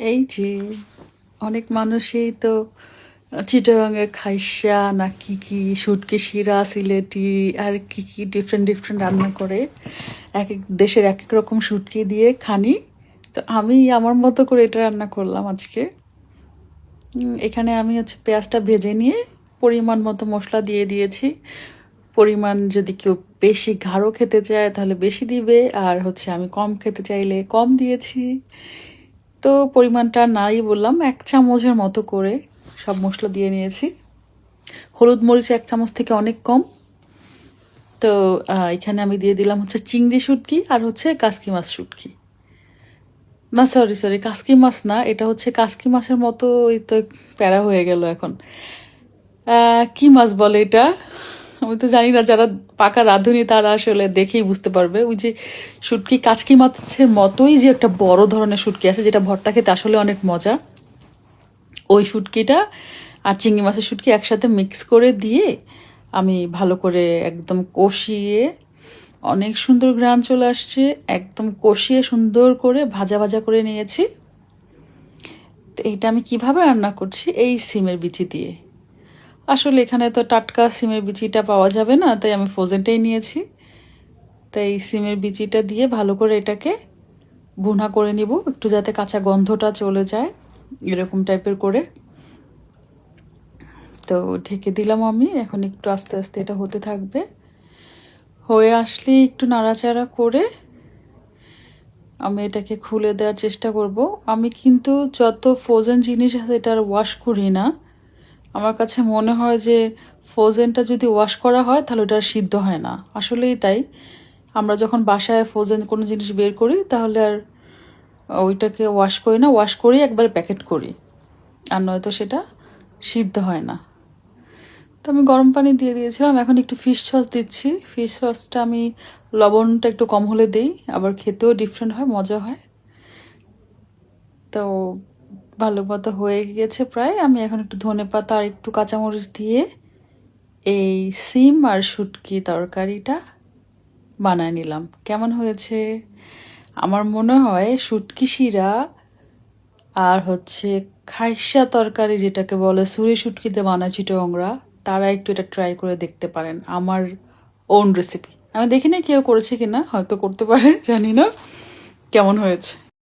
এই যে অনেক মানুষই তো চিটাগাঙের খাইসা না কি কি শুটকি শিরা সিলেটি আর কি কি ডিফারেন্ট ডিফারেন্ট রান্না করে এক এক দেশের এক এক রকম শুটকি দিয়ে খানি। তো আমি আমার মতো করে এটা রান্না করলাম আজকে। এখানে আমি পেঁয়াজটা ভেজে নিয়ে পরিমাণ মতো মশলা দিয়ে দিয়েছি। পরিমাণ যদি কেউ বেশি গাঢ় খেতে চায় তাহলে বেশি দিবে, আর আমি কম খেতে চাইলে কম দিয়েছি। তো পরিমাণটা নাই বললাম, 1 চামচের মতো করে সব মশলা দিয়ে নিয়েছি। হলুদ মরিচ 1 চামচ থেকে অনেক কম। তো এখানে আমি দিয়ে দিলাম চিংড়ি শুটকি আর কাসকি মাছ শুটকি। না সরি সরি, কাসকি মাছ না, এটা কাসকি মাছের মতো তো প্যারা হয়ে গেল এখন। কি মাছ বলে এটা আমি তো জানি না, যারা পাকা রাঁধুনি তারা আসলে দেখেই বুঝতে পারবে। ওই যে শুটকি কাচকি মাছের মতোই যে একটা বড় ধরনের শুটকি আছে যেটা ভর্তা খেতে আসলে অনেক মজা, ওই শুটকিটা আর চিংড়ি মাছের শুটকি একসাথে মিক্স করে দিয়ে আমি ভালো করে একদম কষিয়ে, অনেক সুন্দর ঘ্রাণ চলে আসছে, একদম কষিয়ে সুন্দর করে ভাজা ভাজা করে নিয়েছি। তো এইটা আমি কিভাবে রান্না করছি, এই সিমের বিচি দিয়ে। আসলে এখানে তো টাটকা সিমের বিচিটা পাওয়া যাবে না, তাই আমি ফ্রোজেনটাই নিয়েছি। তাই সিমের বিচিটা দিয়ে ভালো করে এটাকে ভুনা করে নিব, একটু যাতে কাঁচা গন্ধটা চলে যায়, এরকম টাইপের করে। তো ঢেকে দিলাম আমি, এখন একটু আস্তে আস্তে এটা হতে থাকবে। হয়ে আসলে একটু নাড়াচাড়া করে আমি এটাকে খুলে দেওয়ার চেষ্টা করব। আমি কিন্তু যত ফ্রোজেন জিনিস আছে এটা ওয়াশ করি না। আমার কাছে মনে হয় যে ফ্রোজেনটা যদি ওয়াশ করা হয় তাহলে ওটা সিদ্ধ হয় না, আসলেই তাই। আমরা যখন বাসায় ফ্রোজেন কোনো জিনিস বের করি তাহলে আর ওইটাকে ওয়াশ করি না, ওয়াশ করি একবার প্যাকেট করি, আর নয়তো সেটা সিদ্ধ হয় না। তো আমি গরম পানি দিয়ে দিয়েছিলাম, এখন একটু ফিশ সস দিচ্ছি। ফিশ সসটা আমি লবণটা একটু কম হলে দেই, আবার খেতেও ডিফারেন্ট হয়, মজা হয়। তো ভালো মতো হয়ে গিয়েছে প্রায়। আমি এখন একটু ধনেপাতা আর একটু কাঁচামরিচ দিয়ে এই সিম আর শুটকি তরকারিটা বানায় নিলাম। কেমন হয়েছে? আমার মনে হয় শুটকি শিরা আর খাইসা তরকারি, যেটাকে বলে সুরি শুটকিতে বানায় চিটাগংরা, তারা একটু এটা ট্রাই করে দেখতে পারেন। আমার ওন রেসিপি, আমি দেখি না কেউ করেছে কিনা, হয়তো করতে পারে, জানি না। কেমন হয়েছে?